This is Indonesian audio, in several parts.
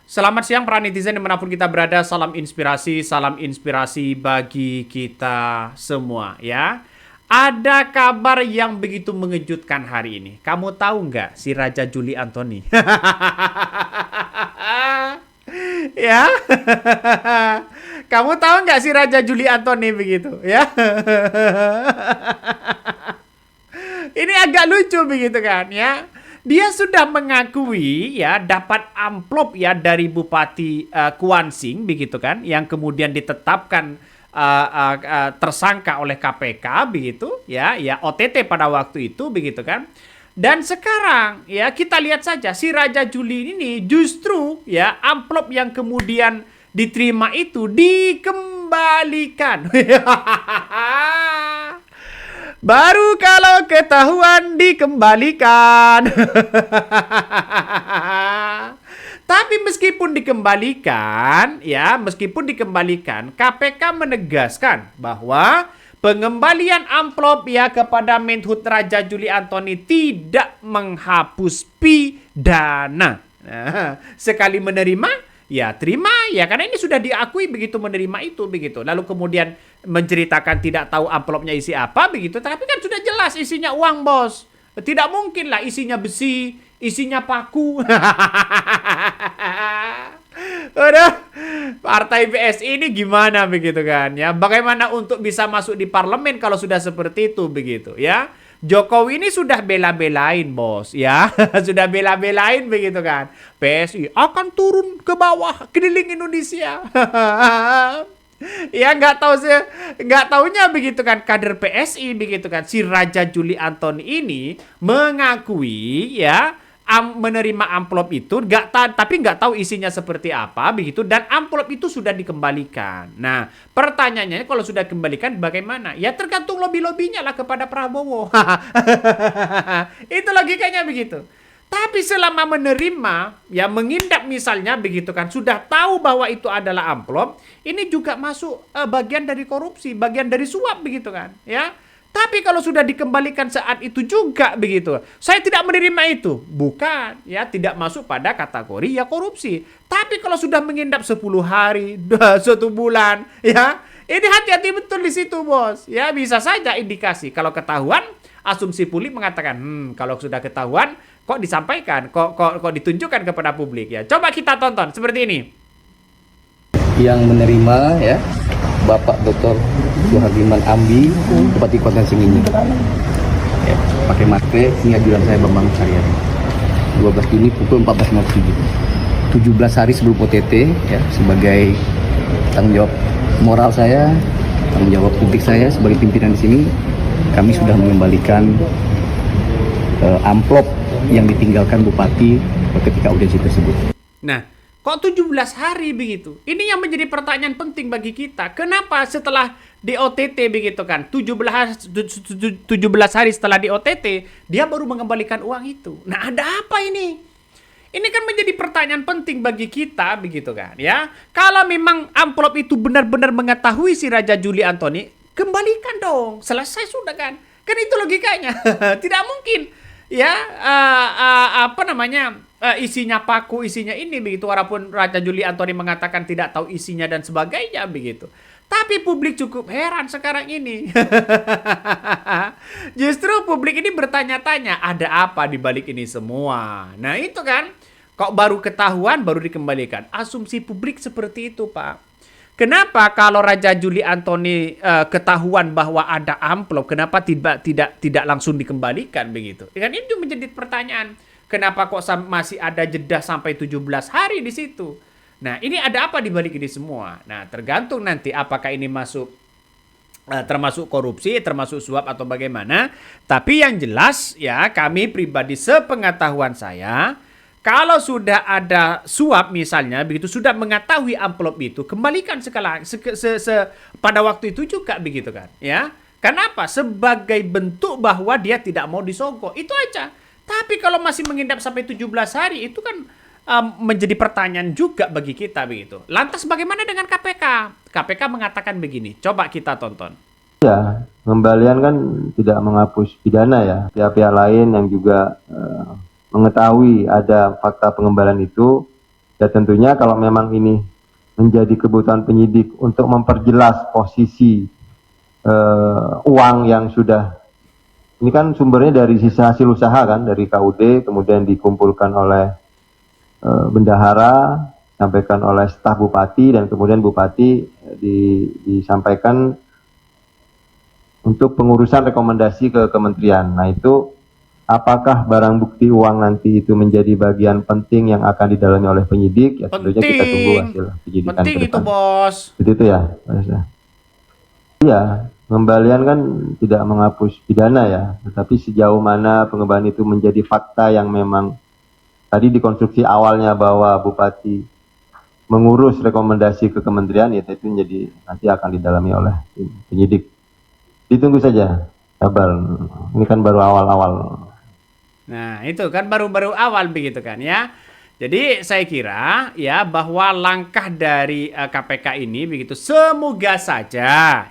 Selamat siang para netizen dimanapun kita berada. Salam inspirasi bagi kita semua ya. Ada kabar yang begitu mengejutkan hari ini. Kamu tahu nggak si Raja Juli Antoni? Ya, kamu tahu nggak si Raja Juli Antoni begitu ya? Ini agak lucu begitu kan ya. Dia sudah mengakui ya dapat amplop ya dari Bupati Kuansing begitu kan, yang kemudian ditetapkan tersangka oleh KPK begitu ya, ya OTT pada waktu itu begitu kan. Dan sekarang ya kita lihat saja si Raja Juli ini justru ya amplop yang kemudian diterima itu dikembalikan. Baru kalau ketahuan dikembalikan. Tapi meskipun dikembalikan, KPK menegaskan bahwa pengembalian amplop ya kepada Menhut Raja Juli Antoni tidak menghapus pidana. Nah, sekali menerima ya terima ya, karena ini sudah diakui begitu menerima itu begitu. Lalu kemudian menceritakan tidak tahu amplopnya isi apa begitu, tapi kan sudah jelas isinya uang, bos. Tidak mungkin lah isinya besi, isinya paku. Udah, partai PSI ini gimana begitu kan ya? Bagaimana untuk bisa masuk di parlemen kalau sudah seperti itu begitu ya? Jokowi ini sudah bela-belain, bos ya. Sudah bela-belain begitu kan. PSI akan turun ke bawah keliling Indonesia. Ya nggak taunya begitu kan, kader PSI begitu kan, si Raja Juli Antoni ini mengakui ya menerima amplop itu tapi nggak tahu isinya seperti apa begitu, dan amplop itu sudah dikembalikan. Nah pertanyaannya, kalau sudah dikembalikan bagaimana? Ya tergantung lobby-lobbynya lah kepada Prabowo. Itu logikanya begitu. Tapi selama menerima, ya mengindap misalnya begitu kan, sudah tahu bahwa itu adalah amplop, ini juga masuk bagian dari korupsi, bagian dari suap begitu kan, ya. Tapi kalau sudah dikembalikan saat itu juga begitu, saya tidak menerima itu, bukan, ya tidak masuk pada kategori ya korupsi. Tapi kalau sudah mengindap 10 hari, 1 bulan, ya, ini hati-hati betul di situ, bos. Ya bisa saja indikasi kalau ketahuan. Asumsi publik mengatakan, kalau sudah ketahuan, kok disampaikan, kok ditunjukkan kepada publik ya. Coba kita tonton seperti ini. Yang menerima ya Bapak Dr. Suhardiman Ambi, Bupati Kuansing ini ya, pakai masker, ini ajudan saya Bambang Suryadi. 12 Juni pukul 14.07. 17 hari sebelum OTT ya, sebagai tanggung jawab moral saya, tanggung jawab publik saya sebagai pimpinan di sini, kami sudah mengembalikan amplop yang ditinggalkan Bupati ketika audiensi tersebut. Nah, kok 17 hari begitu? Ini yang menjadi pertanyaan penting bagi kita. Kenapa setelah di OTT begitu kan, 17 hari setelah di OTT, dia baru mengembalikan uang itu. Nah, ada apa ini? Ini kan menjadi pertanyaan penting bagi kita begitu kan ya. Kalau memang amplop itu benar-benar mengetahui si Raja Juli Antoni, kembalikan dong. Selesai sudah kan. Kan itu logikanya. Tidak mungkin ya isinya paku, isinya ini begitu, walaupun Raja Juli Antoni mengatakan tidak tahu isinya dan sebagainya begitu. Tapi publik cukup heran sekarang ini. Justru publik ini bertanya-tanya, ada apa di balik ini semua? Nah itu kan, kok baru ketahuan baru dikembalikan. Asumsi publik seperti itu, Pak. Kenapa kalau Raja Juli Antoni ketahuan bahwa ada amplop, kenapa tidak langsung dikembalikan begitu? Kan itu menjadi pertanyaan. Kenapa kok masih ada jeda sampai 17 hari di situ? Nah, ini ada apa di balik ini semua? Nah, tergantung nanti apakah ini masuk termasuk korupsi, termasuk suap atau bagaimana. Tapi yang jelas ya, kami pribadi sepengetahuan saya, kalau sudah ada suap misalnya begitu, sudah mengetahui amplop itu, kembalikan pada waktu itu juga begitu kan, ya. Kenapa? Sebagai bentuk bahwa dia tidak mau disogok. Itu aja. Tapi kalau masih mengindap sampai 17 hari, itu kan menjadi pertanyaan juga bagi kita begitu. Lantas bagaimana dengan KPK? KPK mengatakan begini. Coba kita tonton. Ya, pengembalian kan tidak menghapus pidana ya. Pihak-pihak lain yang juga mengetahui ada fakta pengembalian itu Ya tentunya kalau memang ini menjadi kebutuhan penyidik untuk memperjelas posisi uang yang sudah, ini kan sumbernya dari sisa hasil usaha kan, dari KUD, kemudian dikumpulkan oleh bendahara, sampaikan oleh staf bupati, dan kemudian bupati disampaikan untuk pengurusan rekomendasi ke kementerian. Nah itu apakah barang bukti uang nanti itu menjadi bagian penting yang akan didalami oleh penyidik? Ya tentunya kita tunggu hasil penyidikan Penting ke itu, depan. Bos. Itu ya, Mas. Iya, pengembalian kan tidak menghapus pidana ya, tetapi sejauh mana pengembalian itu menjadi fakta yang memang tadi dikonstruksi awalnya bahwa bupati mengurus rekomendasi ke kementerian, ya itu jadi nanti akan didalami oleh penyidik. Ditunggu saja, sabar. Ini kan baru awal-awal. Nah, itu kan baru-baru awal begitu kan ya. Jadi saya kira ya bahwa langkah dari KPK ini begitu semoga saja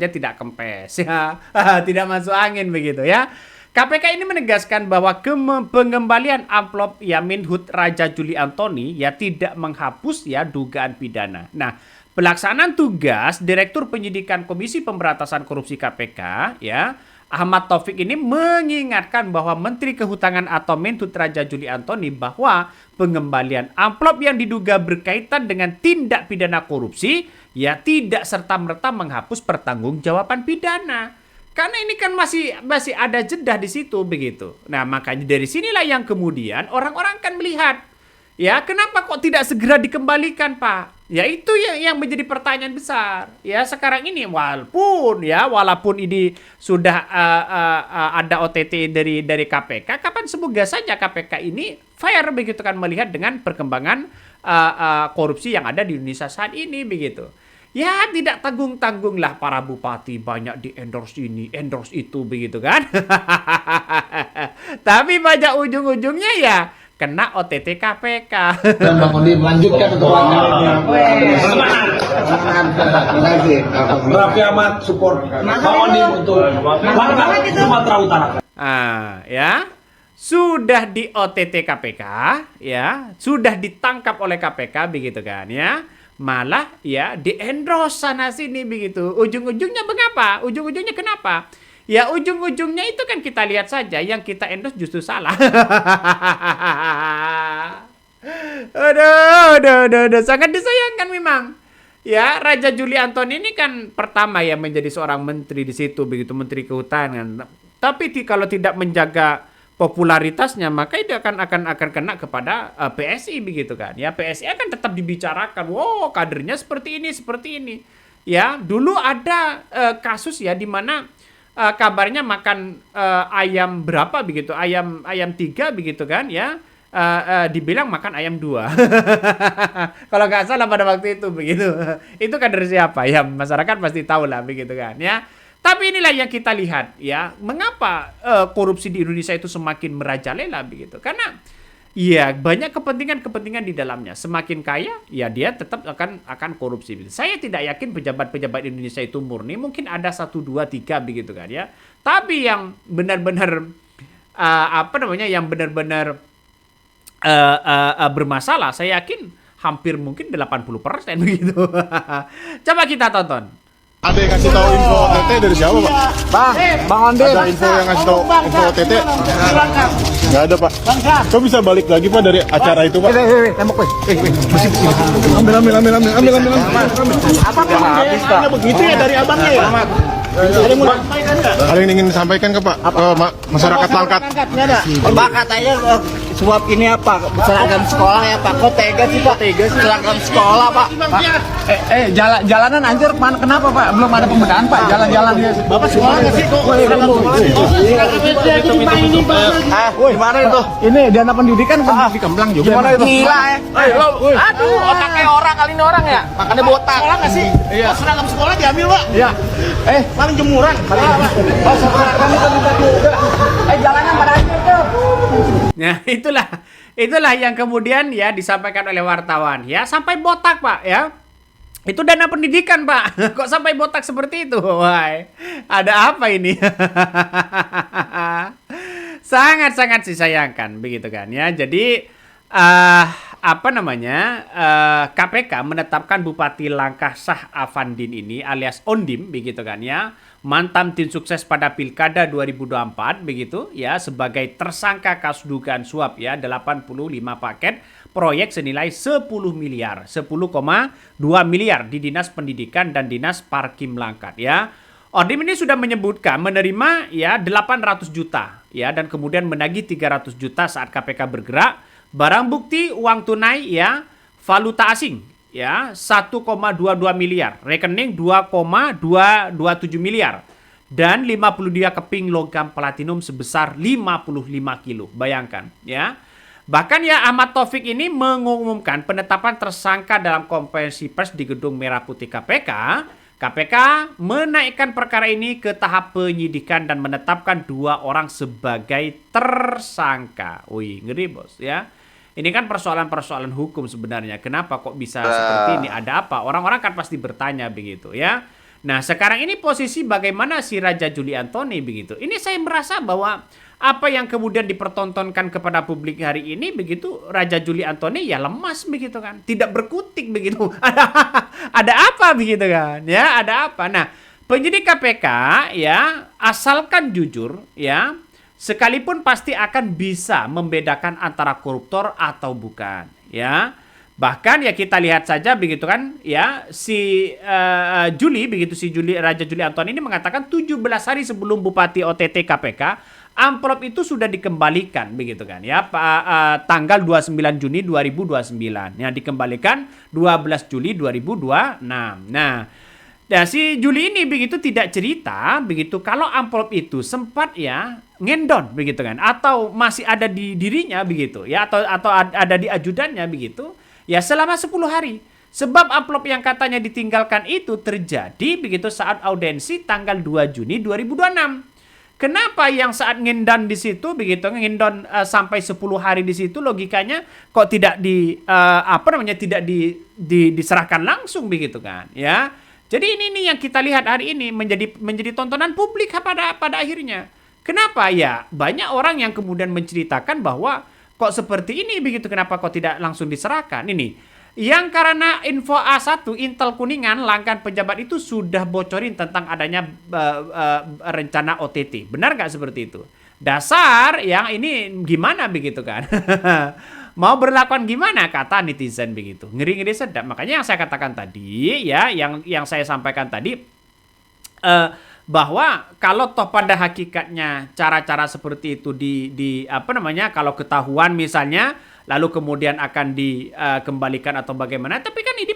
tidak kempes ya. Tidak masuk angin begitu ya. KPK ini menegaskan bahwa pengembalian amplop Menhut Raja Juli Antoni ya tidak menghapus ya dugaan pidana. Nah, pelaksanaan tugas Direktur Penyidikan Komisi Pemberantasan Korupsi KPK ya Ahmad Taufik ini mengingatkan bahwa Menteri Kehutanan atau Menhut Raja Juli Antoni bahwa pengembalian amplop yang diduga berkaitan dengan tindak pidana korupsi ya tidak serta-merta menghapus pertanggungjawaban pidana. Karena ini kan masih ada jeda di situ begitu. Nah, makanya dari sinilah yang kemudian orang-orang kan melihat ya kenapa kok tidak segera dikembalikan, Pak? Ya itu yang menjadi pertanyaan besar. Ya sekarang ini walaupun ini sudah ada OTT dari KPK, kapan semoga saja KPK ini fair begitu kan melihat dengan perkembangan korupsi yang ada di Indonesia saat ini begitu. Ya tidak tanggung-tanggung lah para bupati banyak di endorse ini, endorse itu begitu kan. Tapi banyak ujung-ujungnya ya kena OTT KPK. Dan Bang Ondi melanjutkan untuk Raffi Ahmad support Bang Ondi untuk warga Sumatera Utara. Ya sudah di OTT KPK ya sudah ditangkap oleh KPK begitu kan ya. Malah ya di-endorse sana sini begitu. Ujung-ujungnya mengapa? Ujung-ujungnya kenapa? Ya ujung-ujungnya itu kan kita lihat saja yang kita endorse justru salah. Aduh, sangat disayangkan memang. Ya, Raja Juli Antoni ini kan pertama ya menjadi seorang menteri di situ begitu, Menteri Kehutanan. Tapi kalau tidak menjaga popularitasnya maka itu akan kena kepada PSI begitu kan. Ya PSI akan tetap dibicarakan. Wow, kadernya seperti ini. Ya, dulu ada kasus ya di mana kabarnya makan ayam berapa begitu, ayam 3 begitu kan ya. Dibilang makan ayam 2. Kalau nggak salah pada waktu itu begitu. Itu kader siapa? Ya masyarakat pasti tahu lah begitu kan ya. Tapi inilah yang kita lihat ya, mengapa korupsi di Indonesia itu semakin merajalela begitu? Karena ya banyak kepentingan di dalamnya. Semakin kaya, ya dia tetap akan korupsi. Saya tidak yakin pejabat-pejabat Indonesia itu murni. Mungkin ada 1, 2, 3 begitu kan ya. Tapi yang benar-benar yang benar-benar bermasalah, saya yakin hampir mungkin 80% begitu. Coba kita tonton. Ada yang ngasih tahu info OTT dari siapa, Pak? Bang Ondi Ada info yang ngasih tahu info OTT? Nggak ada, Pak. Kok bisa balik lagi, Pak, dari acara itu, Pak? tembok Ambil. Apa habis, Pak? Begitu ya dari abangnya ya? Ada yang ingin disampaikan ke Pak? Masyarakat Langkat. Pak katanya suap ini apa? Seragam sekolah ya Pak? Kok tega sih Pak? Seragam sekolah Pak. Jalanan anjir, kenapa Pak? Belum ada pembenahan Pak, jalan-jalan. Bapak sekolah nggak sih? Kok seragam sekolah? Gimana itu? Ini dana pendidikan di Kemplang juga. Gimana itu? Gila ya. Aduh, otaknya orang kali ini orang ya. Makanya botak. Sekolah nggak sih? Iya. Seragam sekolah diambil Pak? Iya. Paling jemuran. Jalannya pada anjir tuh. Nah, itulah yang kemudian ya disampaikan oleh wartawan ya, sampai botak Pak ya. Itu dana pendidikan Pak. Kok sampai botak seperti itu? Wah, ada apa ini? Sangat-sangat disayangkan begitu kan ya. Jadi KPK menetapkan Bupati Langkasah Afandin ini alias Ondim begitu kan ya, mantan tim sukses pada Pilkada 2024 begitu ya, sebagai tersangka kasus dugaan suap ya 85 paket proyek senilai 10 miliar, 10,2 miliar di Dinas Pendidikan dan Dinas Parkim Langkat ya. Ondim ini sudah menyebutkan menerima ya 800 juta ya, dan kemudian menagih 300 juta saat KPK bergerak. Barang bukti uang tunai ya, valuta asing ya 1,22 miliar, rekening 2,227 miliar, dan 52 keping logam platinum sebesar 55 kilo. Bayangkan ya. Bahkan ya Ahmad Taufik ini mengumumkan penetapan tersangka dalam konferensi pers di Gedung Merah Putih KPK. KPK menaikkan perkara ini ke tahap penyidikan dan menetapkan 2 orang sebagai tersangka. Wih, ngeri bos ya. Ini kan persoalan-persoalan hukum sebenarnya. Kenapa kok bisa seperti ini? Ada apa? Orang-orang kan pasti bertanya begitu ya. Nah, sekarang ini posisi bagaimana si Raja Juli Antoni begitu. Ini saya merasa bahwa apa yang kemudian dipertontonkan kepada publik hari ini begitu, Raja Juli Antoni ya lemas begitu kan. Tidak berkutik begitu. Ada apa begitu kan? Ya, ada apa? Nah, penyidik KPK ya, asalkan jujur ya, sekalipun pasti akan bisa membedakan antara koruptor atau bukan ya. Bahkan ya kita lihat saja begitu kan ya, si Raja Juli Antoni ini mengatakan 17 hari sebelum Bupati OTT KPK, amplop itu sudah dikembalikan begitu kan ya, tanggal 29 Juni 2029 ya, dikembalikan 12 Juli 2026. Nah, si Juli ini begitu tidak cerita begitu kalau amplop itu sempat ya ngendon begitu kan, atau masih ada di dirinya begitu ya, atau ada di ajudannya begitu ya selama 10 hari. Sebab amplop yang katanya ditinggalkan itu terjadi begitu saat audensi tanggal 2 Juni 2026. Kenapa yang saat ngendon di situ begitu, ngendon sampai 10 hari di situ, logikanya kok tidak diserahkan langsung begitu kan ya. Jadi ini yang kita lihat hari ini menjadi tontonan publik pada akhirnya. Kenapa ya? Banyak orang yang kemudian menceritakan bahwa kok seperti ini begitu, kenapa kok tidak langsung diserahkan ini. Yang karena info A1 Intel Kuningan langkan pejabat itu sudah bocorin tentang adanya rencana OTT. Benar nggak seperti itu? Dasar yang ini gimana begitu kan? Mau berlakuan gimana kata netizen begitu. Ngeri-ngeri sedap. Makanya yang saya katakan tadi ya, yang saya sampaikan tadi bahwa kalau toh pada hakikatnya cara-cara seperti itu kalau ketahuan misalnya lalu kemudian akan dikembalikan atau bagaimana, tapi kan ini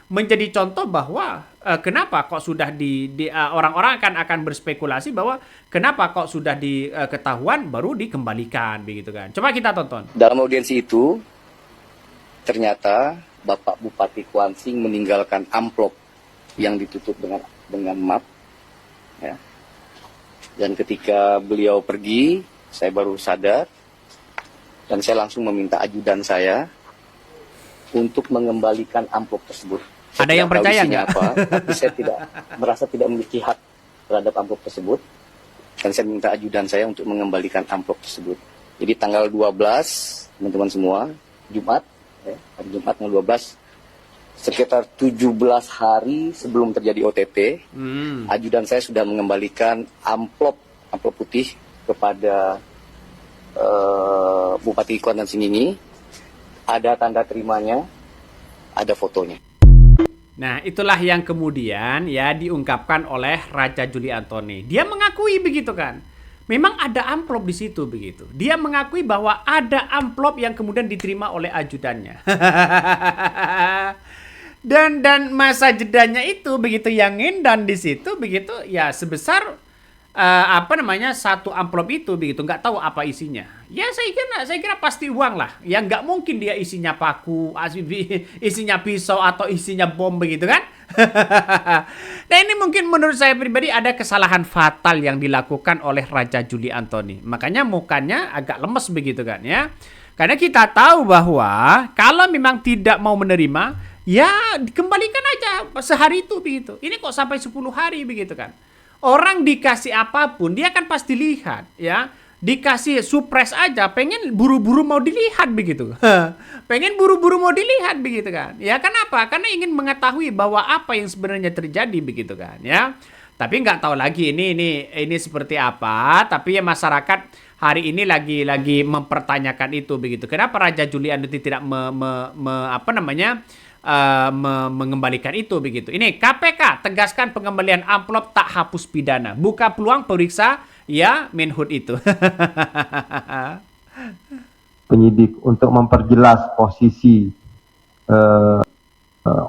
menjadi contoh bahwa kenapa kok sudah orang-orang akan berspekulasi bahwa kenapa kok sudah diketahuan baru dikembalikan begitu kan. Coba kita tonton. Dalam audiensi itu ternyata Bapak Bupati Kuansing meninggalkan amplop yang ditutup dengan map ya. Dan ketika beliau pergi, saya baru sadar dan saya langsung meminta ajudan saya untuk mengembalikan amplop tersebut. Ada yang percaya nggak? Tapi saya merasa tidak memiliki hak terhadap amplop tersebut, dan saya minta ajudan saya untuk mengembalikan amplop tersebut. Jadi tanggal 12, teman-teman semua, Jumat, ya, hari Jumat tanggal 12, sekitar 17 hari sebelum terjadi OTT, ajudan saya sudah mengembalikan amplop putih kepada Bupati Kuantan Singingi. Ada tanda terimanya, ada fotonya. Nah, itulah yang kemudian ya diungkapkan oleh Raja Juli Antoni. Dia mengakui begitu kan. Memang ada amplop di situ begitu. Dia mengakui bahwa ada amplop yang kemudian diterima oleh ajudannya. dan masa jedanya itu begitu yang dan di situ begitu ya sebesar satu amplop itu begitu, nggak tahu apa isinya. Ya saya kira pasti uang lah. Ya nggak mungkin dia isinya paku, isinya pisau atau isinya bom begitu kan. Nah ini mungkin menurut saya pribadi ada kesalahan fatal yang dilakukan oleh Raja Juli Antoni. Makanya mukanya agak lemes begitu kan ya. Karena kita tahu bahwa kalau memang tidak mau menerima, ya dikembalikan aja sehari itu begitu. Ini kok sampai 10 hari begitu kan. Orang dikasih apapun, dia kan pasti lihat ya. dikasih supres aja, pengen buru-buru mau dilihat begitu. Pengen buru-buru mau dilihat begitu kan. Ya kenapa? Karena ingin mengetahui bahwa apa yang sebenarnya terjadi begitu kan ya. Tapi nggak tahu lagi ini seperti apa. Tapi ya masyarakat hari ini lagi mempertanyakan itu begitu. Kenapa Raja Julian itu tidak mengembalikan itu begitu. Ini KPK tegaskan pengembalian amplop tak hapus pidana. Buka peluang periksa ya Menhut itu. Penyidik untuk memperjelas posisi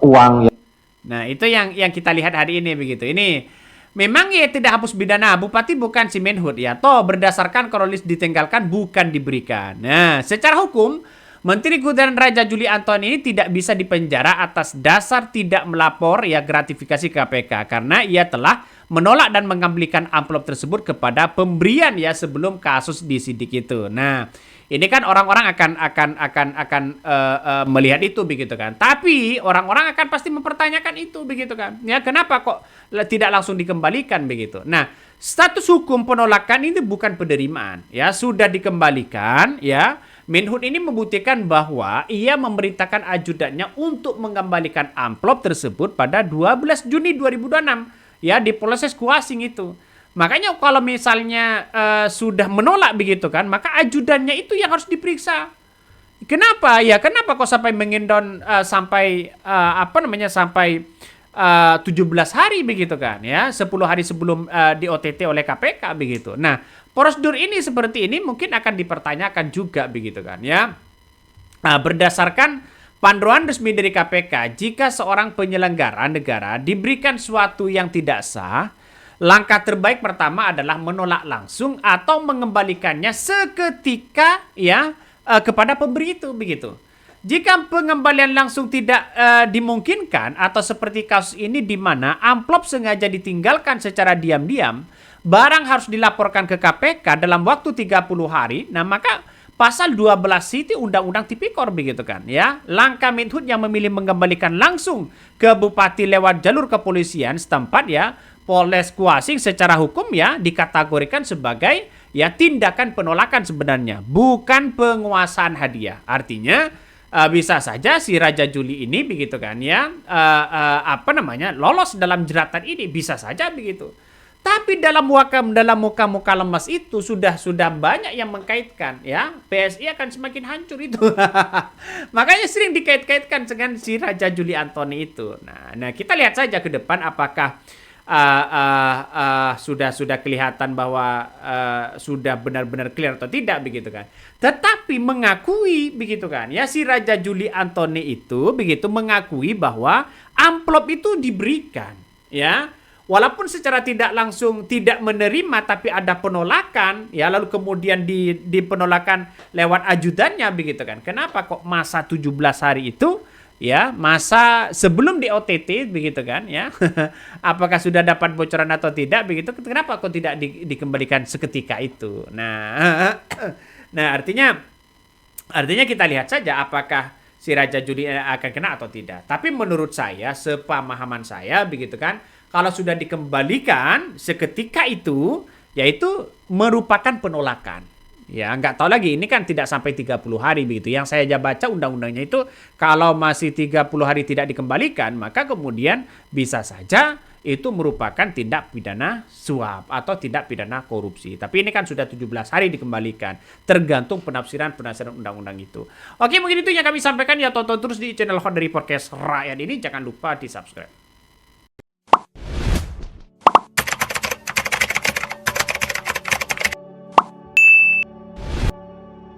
uang yang Nah, itu yang kita lihat hari ini begitu. Ini memang ya tidak hapus pidana. Bupati bukan si Menhut ya. Toh berdasarkan kronologis ditinggalkan bukan diberikan. Nah, secara hukum Menteri Kehutanan Raja Juli Antoni ini tidak bisa dipenjara atas dasar tidak melapor ya gratifikasi KPK karena ia telah menolak dan mengembalikan amplop tersebut kepada pemberian ya sebelum kasus disidik itu. Nah, ini kan orang-orang akan melihat itu begitu kan. Tapi orang-orang akan pasti mempertanyakan itu begitu kan. Ya, kenapa kok tidak langsung dikembalikan begitu. Nah, status hukum penolakan ini bukan penerimaan ya, sudah dikembalikan ya. Menhut ini membuktikan bahwa ia memerintahkan ajudannya untuk mengembalikan amplop tersebut pada 12 Juni 2026 ya di proses kuasing itu. Makanya kalau misalnya sudah menolak begitu kan, maka ajudannya itu yang harus diperiksa. Kenapa? Ya kenapa kok sampai mengendon sampai 17 hari begitu kan ya, 10 hari sebelum di OTT oleh KPK begitu. Nah, prosedur ini seperti ini mungkin akan dipertanyakan juga begitu kan ya. Berdasarkan panduan resmi dari KPK, jika seorang penyelenggara negara diberikan suatu yang tidak sah, langkah terbaik pertama adalah menolak langsung atau mengembalikannya seketika ya kepada pemberi itu begitu. Jika pengembalian langsung tidak dimungkinkan atau seperti kasus ini di mana amplop sengaja ditinggalkan secara diam-diam, barang harus dilaporkan ke KPK dalam waktu 30 hari. Nah, maka pasal 12 itu Undang-Undang Tipikor begitu kan ya. Langkah Menhut yang memilih mengembalikan langsung ke bupati lewat jalur kepolisian setempat ya, Polres Kuasing secara hukum ya dikategorikan sebagai ya tindakan penolakan sebenarnya, bukan penguasaan hadiah. Artinya bisa saja si Raja Juli ini begitu kan ya lolos dalam jeratan ini, bisa saja begitu. Tapi dalam muka-muka lemas itu sudah banyak yang mengkaitkan ya PSI akan semakin hancur itu. Makanya sering dikait-kaitkan dengan si Raja Juli Antoni itu. Nah kita lihat saja ke depan apakah sudah kelihatan bahwa sudah benar-benar clear atau tidak begitu kan. Tetapi mengakui begitu kan ya, si Raja Juli Antoni itu begitu mengakui bahwa amplop itu diberikan ya, walaupun secara tidak langsung tidak menerima tapi ada penolakan ya, lalu kemudian di penolakan lewat ajudannya begitu kan. Kenapa kok masa 17 hari itu ya, masa sebelum di OTT begitu kan ya. Apakah sudah dapat bocoran atau tidak begitu, kenapa kok tidak dikembalikan seketika itu. Nah artinya kita lihat saja apakah si Raja Juli akan kena atau tidak. Tapi menurut saya, sepemahaman saya begitu kan, kalau sudah dikembalikan seketika itu, yaitu merupakan penolakan. Ya, nggak tahu lagi, ini kan tidak sampai 30 hari begitu. Yang saya baca undang-undangnya itu, kalau masih 30 hari tidak dikembalikan, maka kemudian bisa saja itu merupakan tindak pidana suap atau tindak pidana korupsi. Tapi ini kan sudah 17 hari dikembalikan. Tergantung penafsiran undang-undang itu. Oke, mungkin itu yang kami sampaikan. Ya, tonton terus di channel Hot dari Podcast Rakyat ini. Jangan lupa di subscribe.